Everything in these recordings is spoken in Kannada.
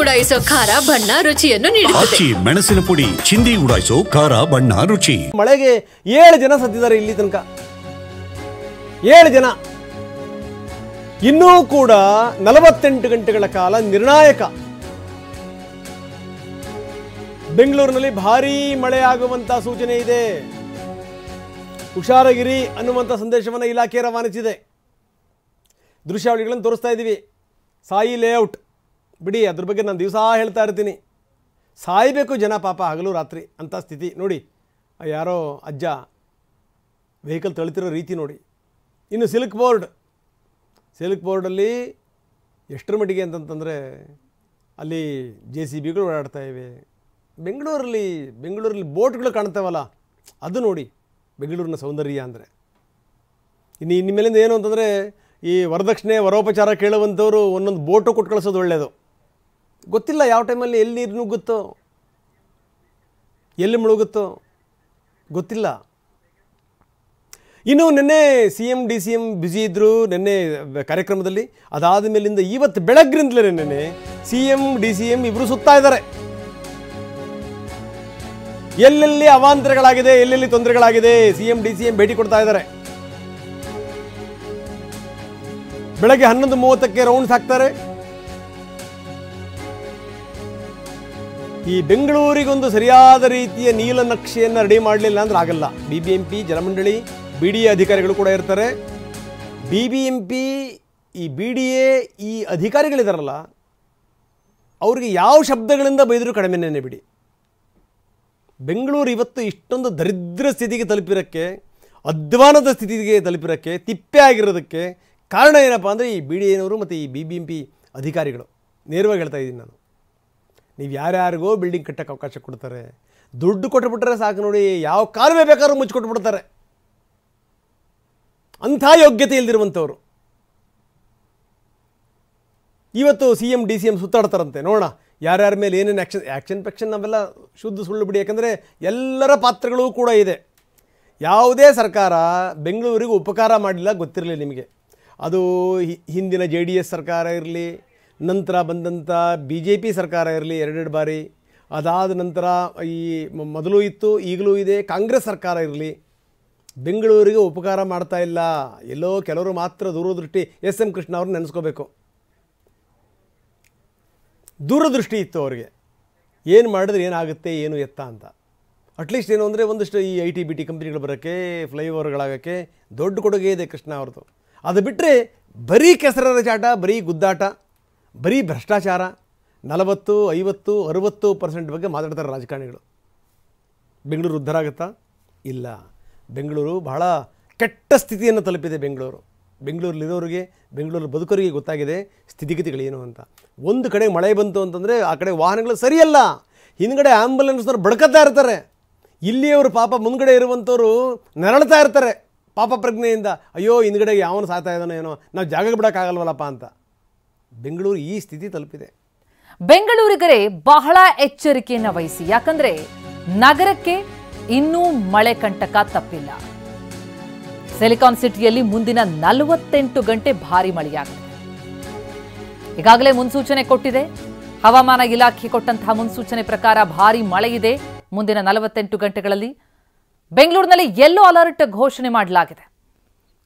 ಉಡಾಯಿಸೋ ಖಾರ ಬಣ್ಣ ರುಚಿಯನ್ನು ನೀಡುತ್ತದೆ. ಮೆಣಸಿನ ಪುಡಿ ಚಿಂದಿ ಉಡಾಯಿಸೋ ಖಾರ ಬಣ್ಣ ರುಚಿ. ಮಳೆಗೆ 7 ಜನ ಸತ್ತಿದ್ದಾರೆ ಇಲ್ಲಿ ತನಕ. 7 ಜನ. ಇನ್ನೂ ಕೂಡ 48 ಗಂಟೆಗಳ ಕಾಲ ನಿರ್ಣಾಯಕ. ಬೆಂಗಳೂರಿನಲ್ಲಿ ಭಾರೀ ಮಳೆ ಆಗುವಂತ ಸೂಚನೆ ಇದೆ. ಹುಷಾರಾಗಿರಿ ಅನ್ನುವಂಥ ಸಂದೇಶವನ್ನು ಇಲಾಖೆ ರವಾನಿಸಿದೆ. ದೃಶ್ಯಾವಳಿಗಳನ್ನು ತೋರಿಸ್ತಾ ಇದ್ದೀವಿ. ಸಾಯಿ ಲೇಔಟ್ ಬಿಡಿ, ಅದ್ರ ಬಗ್ಗೆ ನಾನು ದಿವಸ ಹೇಳ್ತಾ ಇರ್ತೀನಿ. ಸಾಯಬೇಕು ಜನ ಪಾಪ ಹಗಲು ರಾತ್ರಿ ಅಂಥ ಸ್ಥಿತಿ ನೋಡಿ. ಯಾರೋ ಅಜ್ಜ ವೆಹಿಕಲ್ ತಳ್ತಿರೋ ರೀತಿ ನೋಡಿ. ಇನ್ನು ಸಿಲ್ಕ್ ಬೋರ್ಡಲ್ಲಿ ಎಷ್ಟರ ಮಟ್ಟಿಗೆ ಅಂತಂತಂದರೆ ಅಲ್ಲಿ JCBಗಳು ಓಡಾಡ್ತಾ ಇವೆ. ಬೆಂಗಳೂರಲ್ಲಿ ಬೋಟ್ಗಳು ಕಾಣ್ತಾವಲ್ಲ, ಅದು ನೋಡಿ ಬೆಂಗಳೂರಿನ ಸೌಂದರ್ಯ ಅಂದರೆ. ಇನ್ನು ಇನ್ಮೇಲಿಂದ ಏನು ಅಂತಂದರೆ ಈ ವರದಕ್ಷಿಣೆ ವರೋಪಚಾರ ಕೇಳುವಂಥವ್ರು ಒಂದೊಂದು ಬೋಟು ಕೊಟ್ಟು ಕಳಿಸೋದು ಒಳ್ಳೆಯದು. ಗೊತ್ತಿಲ್ಲ ಯಾವ ಟೈಮಲ್ಲಿ ಎಲ್ಲಿ ನೀರು ನುಗ್ಗುತ್ತೋ, ಎಲ್ಲಿ ಮುಳುಗುತ್ತೋ ಗೊತ್ತಿಲ್ಲ. ಇನ್ನು ನಿನ್ನೆ CM DCM ಬ್ಯುಸಿ ಇದ್ದರು ನಿನ್ನೆ ಕಾರ್ಯಕ್ರಮದಲ್ಲಿ. ಅದಾದ ಮೇಲಿಂದ ಇವತ್ತು ಬೆಳಗ್ಗಿಂದಲೇ ನಿನ್ನೆ CM DCM ಇಬ್ಬರು ಸುತ್ತಾ ಇದ್ದಾರೆ. ಎಲ್ಲೆಲ್ಲಿ ಅವಾಂತರಗಳಾಗಿದೆ, ಎಲ್ಲೆಲ್ಲಿ ತೊಂದರೆಗಳಾಗಿದೆ CM DCM ಭೇಟಿ ಕೊಡ್ತಾ ಇದ್ದಾರೆ. ಬೆಳಗ್ಗೆ 11:30ಕ್ಕೆ ರೌಂಡ್ಸ್ ಹಾಕ್ತಾರೆ. ಈ ಬೆಂಗಳೂರಿಗೊಂದು ಸರಿಯಾದ ರೀತಿಯ ನೀಲನಕ್ಷೆಯನ್ನು ರೆಡಿ ಮಾಡಲಿಲ್ಲ ಅಂದ್ರೆ ಆಗಲ್ಲ. BBMP ಜಲಮಂಡಳಿ BDA ಅಧಿಕಾರಿಗಳು ಕೂಡ ಇರ್ತಾರೆ. BBMP ಈ BDA ಈ ಅಧಿಕಾರಿಗಳಿದಾರಲ್ಲ, ಅವ್ರಿಗೆ ಯಾವ ಶಬ್ದಗಳಿಂದ ಬೈದರೂ ಕಡಿಮೆನೇ ಬಿಡಿ. ಬೆಂಗಳೂರು ಇವತ್ತು ಇಷ್ಟೊಂದು ದರಿದ್ರ ಸ್ಥಿತಿಗೆ ತಲುಪಿರೋಕ್ಕೆ, ಅಧ್ವಾನದ ಸ್ಥಿತಿಗೆ ತಲುಪಿರೋಕ್ಕೆ, ತಿಪ್ಪೆ ಆಗಿರೋದಕ್ಕೆ ಕಾರಣ ಏನಪ್ಪ ಅಂದರೆ ಈ BDAನವರು ಮತ್ತು ಈ BBMP ಅಧಿಕಾರಿಗಳು. ನೇರವಾಗಿ ಹೇಳ್ತಾ ಇದ್ದೀನಿ ನಾನು. ನೀವು ಯಾರ್ಯಾರಿಗೋ ಬಿಲ್ಡಿಂಗ್ ಕಟ್ಟಕ್ಕೆ ಅವಕಾಶ ಕೊಡ್ತಾರೆ, ದುಡ್ಡು ಕೊಟ್ಟುಬಿಟ್ರೆ ಸಾಕು ನೋಡಿ, ಯಾವ ಕಾಲುವೆ ಬೇಕಾದ್ರೂ ಮುಚ್ಚಿಕೊಟ್ಬಿಡ್ತಾರೆ. ಅಂಥ ಯೋಗ್ಯತೆ ಇಲ್ದಿರುವಂಥವ್ರು ಇವತ್ತು CM DCM ಸುತ್ತಾಡ್ತಾರಂತೆ. ನೋಡೋಣ ಯಾರ್ಯಾರ ಮೇಲೆ ಏನೇನು ಆ್ಯಕ್ಷನ್ ನಾವೆಲ್ಲ ಶುದ್ಧ ಸುಳ್ಳು ಬಿಡಿ. ಯಾಕಂದರೆ ಎಲ್ಲರ ಪಾತ್ರಗಳು ಕೂಡ ಇದೆ. ಯಾವುದೇ ಸರ್ಕಾರ ಬೆಂಗಳೂರಿಗೆ ಉಪಕಾರ ಮಾಡಲಿಲ್ಲ ಗೊತ್ತಿರಲಿ ನಿಮಗೆ. ಅದು ಹಿಂದಿನ JDS ಸರ್ಕಾರ ಇರಲಿ, ನಂತರ ಬಂದಂಥ BJP ಸರ್ಕಾರ ಇರಲಿ 2 ಬಾರಿ, ಅದಾದ ನಂತರ ಈ ಮೊದಲು ಇತ್ತು ಈಗಲೂ ಇದೆ ಕಾಂಗ್ರೆಸ್ ಸರ್ಕಾರ ಇರಲಿ, ಬೆಂಗಳೂರಿಗೆ ಉಪಕಾರ ಮಾಡ್ತಾ ಇಲ್ಲ. ಎಲ್ಲೋ ಕೆಲವರು ಮಾತ್ರ ದೂರದೃಷ್ಟಿ. SM ಕೃಷ್ಣ ಅವ್ರನ್ನ ನೆನೆಸ್ಕೋಬೇಕು. ದೂರದೃಷ್ಟಿ ಇತ್ತು ಅವರಿಗೆ. ಏನು ಮಾಡಿದ್ರೆ ಏನಾಗುತ್ತೆ ಏನು ಎತ್ತ ಅಂತ. ಅಟ್ಲೀಸ್ಟ್ ಏನು ಅಂದರೆ ಒಂದಷ್ಟು ಈ IT BT ಕಂಪ್ನಿಗಳು ಬರೋಕ್ಕೆ, ಫ್ಲೈಓವರ್ಗಳಾಗೋಕ್ಕೆ ದೊಡ್ಡ ಕೊಡುಗೆ ಇದೆ ಕೃಷ್ಣ ಅವ್ರದ್ದು. ಅದು ಬಿಟ್ಟರೆ ಬರೀ ಕೆಸರರ ಚಾಟ, ಬರೀ ಗುದ್ದಾಟ, ಬರೀ ಭ್ರಷ್ಟಾಚಾರ. 40, 50, 60% ಬಗ್ಗೆ ಮಾತಾಡ್ತಾರೆ ರಾಜಕಾರಣಿಗಳು. ಬೆಂಗಳೂರು ಉದ್ಧಾರ ಆಗುತ್ತಾ? ಇಲ್ಲ. ಬೆಂಗಳೂರು ಬಹಳ ಕೆಟ್ಟ ಸ್ಥಿತಿಯನ್ನು ತಲುಪಿದೆ. ಬೆಂಗಳೂರಲ್ಲಿರೋರಿಗೆ, ಬೆಂಗಳೂರು ಬದುಕರಿಗೆ ಗೊತ್ತಾಗಿದೆ ಸ್ಥಿತಿಗತಿಗಳೇನು ಅಂತ. ಒಂದು ಕಡೆ ಮಳೆ ಬಂತು ಅಂತಂದರೆ ಆ ಕಡೆ ವಾಹನಗಳು ಸರಿಯಲ್ಲ, ಹಿಂದ್ಗಡೆ ಆ್ಯಂಬುಲೆನ್ಸ್ನವ್ರು ಬಡ್ಕತ್ತಾ ಇರ್ತಾರೆ. ಇಲ್ಲಿಯವರು ಪಾಪ ಮುಂದ್ಗಡೆ ಇರುವಂಥವ್ರು ನರಳ್ತಾ ಇರ್ತಾರೆ ಪಾಪ ಪ್ರಜ್ಞೆಯಿಂದ. ಅಯ್ಯೋ ಹಿಂದ್ಗಡೆ ಯಾವನು ಸಾಯ್ತಾ ಇದ್ದಾನೋ ಏನೋ, ನಾವು ಜಾಗ ಬಿಡೋಕ್ಕಾಗಲ್ವಲ್ಲಪ್ಪ ಅಂತ. ಬೆಂಗಳೂರು ಈ ಸ್ಥಿತಿ ತಲುಪಿದೆ. ಬೆಂಗಳೂರಿಗರೇ ಬಹಳ ಎಚ್ಚರಿಕೆಯನ್ನು ವಹಿಸಿ. ಯಾಕಂದ್ರೆ ನಗರಕ್ಕೆ ಇನ್ನೂ ಮಳೆ ಕಂಟಕ ತಪ್ಪಿಲ್ಲ. ಸಿಲಿಕಾನ್ ಸಿಟಿಯಲ್ಲಿ ಮುಂದಿನ 48 ಗಂಟೆ ಭಾರಿ ಮಳೆಯಾಗಿದೆ. ಈಗಾಗಲೇ ಮುನ್ಸೂಚನೆ ಕೊಟ್ಟಿದೆ. ಹವಾಮಾನ ಇಲಾಖೆ ಕೊಟ್ಟಂತಹ ಮುನ್ಸೂಚನೆ ಪ್ರಕಾರ ಭಾರಿ ಮಳೆ ಇದೆ ಮುಂದಿನ 48 ಗಂಟೆಗಳಲ್ಲಿ. ಬೆಂಗಳೂರಿನಲ್ಲಿ ಯೆಲ್ಲೋ ಅಲರ್ಟ್ ಘೋಷಣೆ ಮಾಡಲಾಗಿದೆ.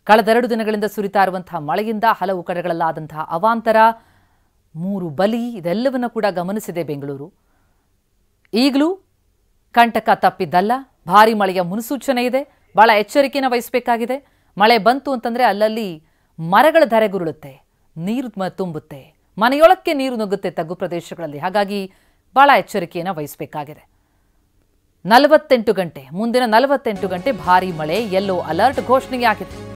ಕಳೆದ 2 ದಿನಗಳಿಂದ ಸುರಿತಾ ಇರುವಂತಹ ಮಳೆಯಿಂದ ಹಲವು ಕಡೆಗಳಲ್ಲಾದಂತಹ ಅವಾಂತರ, 3 ಬಲಿ, ಇದೆಲ್ಲವನ್ನ ಕೂಡ ಗಮನಿಸಿದೆ ಬೆಂಗಳೂರು. ಈಗಲೂ ಕಂಟಕ ತಪ್ಪಿದ್ದಲ್ಲ. ಭಾರಿ ಮಳೆಯ ಮುನ್ಸೂಚನೆ ಇದೆ. ಬಹಳ ಎಚ್ಚರಿಕೆಯನ್ನು ವಹಿಸಬೇಕಾಗಿದೆ. ಮಳೆ ಬಂತು ಅಂತಂದ್ರೆ ಅಲ್ಲಲ್ಲಿ ಮರಗಳ ಧರೆಗುರುಳುತ್ತೆ, ನೀರು ತುಂಬುತ್ತೆ, ಮನೆಯೊಳಕ್ಕೆ ನೀರು ನುಗ್ಗುತ್ತೆ ತಗ್ಗು ಪ್ರದೇಶಗಳಲ್ಲಿ. ಹಾಗಾಗಿ ಬಹಳ ಎಚ್ಚರಿಕೆಯನ್ನು ವಹಿಸಬೇಕಾಗಿದೆ. 48 ಗಂಟೆ, ಮುಂದಿನ 48 ಗಂಟೆ ಭಾರಿ ಮಳೆ, ಯೆಲ್ಲೋ ಅಲರ್ಟ್ ಘೋಷಣೆಯಾಗಿದೆ.